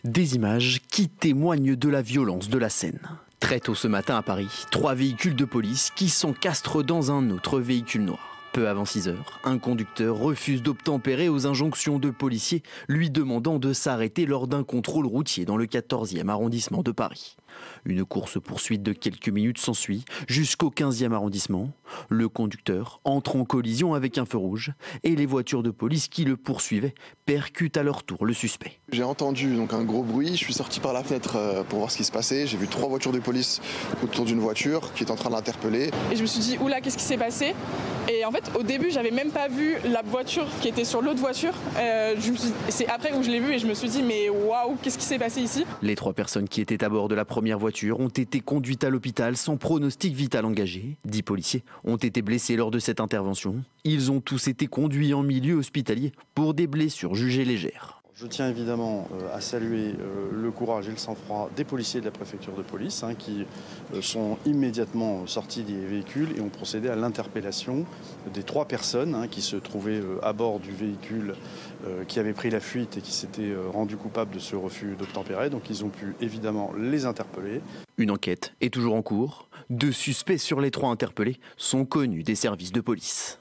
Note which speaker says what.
Speaker 1: Des images qui témoignent de la violence de la scène. Très tôt ce matin à Paris, 3 véhicules de police qui s'encastrent dans un autre véhicule noir. Peu avant 6 heures, un conducteur refuse d'obtempérer aux injonctions de policiers lui demandant de s'arrêter lors d'un contrôle routier dans le 14e arrondissement de Paris. Une course-poursuite de quelques minutes s'ensuit jusqu'au 15e arrondissement. Le conducteur entre en collision avec un feu rouge et les voitures de police qui le poursuivaient percutent à leur tour le suspect.
Speaker 2: J'ai entendu donc un gros bruit, je suis sorti par la fenêtre pour voir ce qui se passait. J'ai vu 3 voitures de police autour d'une voiture qui est en train de l'interpeller.
Speaker 3: Et je me suis dit, oula, qu'est-ce qui s'est passé? Et en fait, au début, j'avais même pas vu la voiture qui était sur l'autre voiture. C'est après où je l'ai vue et je me suis dit, mais waouh, qu'est-ce qui s'est passé ici?
Speaker 1: Les 3 personnes qui étaient à bord de la première voiture ont été conduites à l'hôpital sans pronostic vital engagé. 10 policiers ont été blessés lors de cette intervention. Ils ont tous été conduits en milieu hospitalier pour des blessures jugées légères.
Speaker 4: Je tiens évidemment à saluer le courage et le sang-froid des policiers de la préfecture de police qui sont immédiatement sortis des véhicules et ont procédé à l'interpellation des 3 personnes qui se trouvaient à bord du véhicule qui avait pris la fuite et qui s'étaient rendus coupables de ce refus d'obtempérer. Donc ils ont pu évidemment les interpeller.
Speaker 1: Une enquête est toujours en cours. 2 suspects sur les 3 interpellés sont connus des services de police.